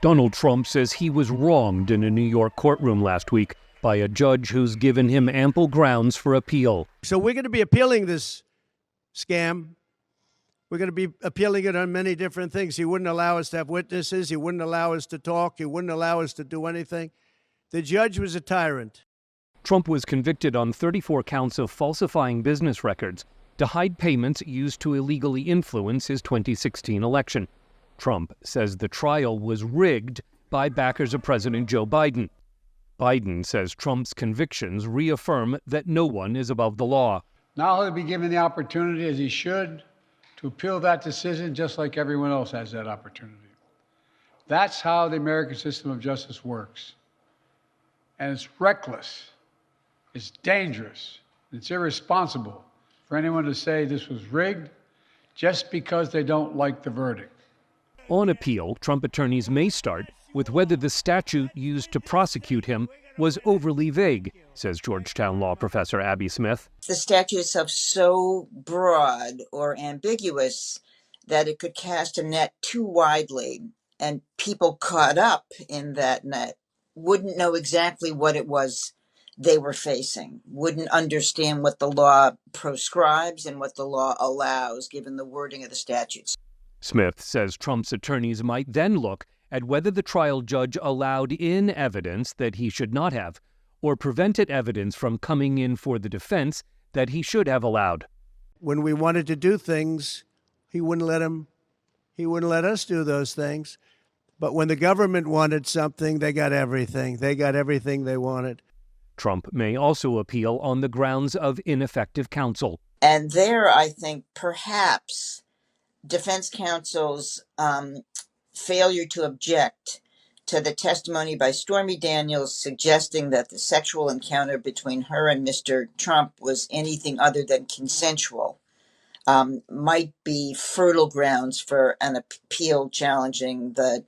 Donald Trump says he was wronged in a New York courtroom last week by a judge who's given him ample grounds for appeal. So we're going to be appealing this scam. We're going to be appealing it on many different things. He wouldn't allow us to have witnesses. He wouldn't allow us to talk. He wouldn't allow us to do anything. The judge was a tyrant. Trump was convicted on 34 counts of falsifying business records to hide payments used to illegally influence his 2016 election. Trump says the trial was rigged by backers of President Joe Biden. Biden says Trump's convictions reaffirm that no one is above the law. Now he'll be given the opportunity, as he should, to appeal that decision just like everyone else has that opportunity. That's how the American system of justice works. And it's reckless, it's dangerous, it's irresponsible for anyone to say this was rigged just because they don't like the verdict. On appeal, Trump attorneys may start with whether the statute used to prosecute him was overly vague, says Georgetown law professor Abby Smith. The statute itself so broad or ambiguous that it could cast a net too widely, and people caught up in that net wouldn't know exactly what it was they were facing, wouldn't understand what the law proscribes and what the law allows, given the wording of the statutes. Smith says Trump's attorneys might then look at whether the trial judge allowed in evidence that he should not have, or prevented evidence from coming in for the defense that he should have allowed. When we wanted to do things, he wouldn't let us do those things. But when the government wanted something, they got everything. They got everything they wanted. Trump may also appeal on the grounds of ineffective counsel. And there, I think, perhaps defense counsel's failure to object to the testimony by Stormy Daniels suggesting that the sexual encounter between her and Mr. Trump was anything other than consensual might be fertile grounds for an appeal challenging the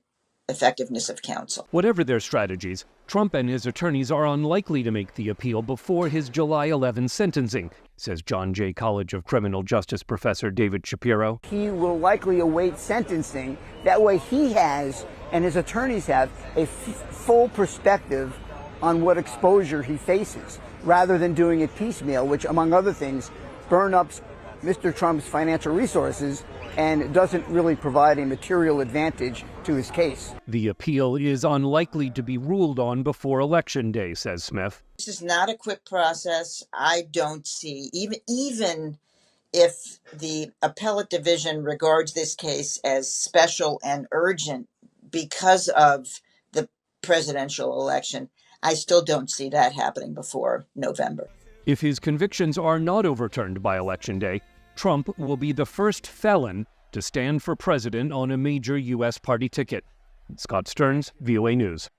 effectiveness of counsel. Whatever their strategies, Trump and his attorneys are unlikely to make the appeal before his July 11 sentencing, says John Jay College of Criminal Justice professor David Shapiro. He will likely await sentencing. That way he has, and his attorneys have, a full perspective on what exposure he faces, rather than doing it piecemeal, which, among other things, burn up Mr. Trump's financial resources and doesn't really provide a material advantage to his case. The appeal is unlikely to be ruled on before Election Day, says Smith. This is not a quick process. I don't see, even if the appellate division regards this case as special and urgent because of the presidential election, I still don't see that happening before November. If his convictions are not overturned by Election Day, Trump will be the first felon to stand for president on a major U.S. party ticket. Scott Stearns, VOA News.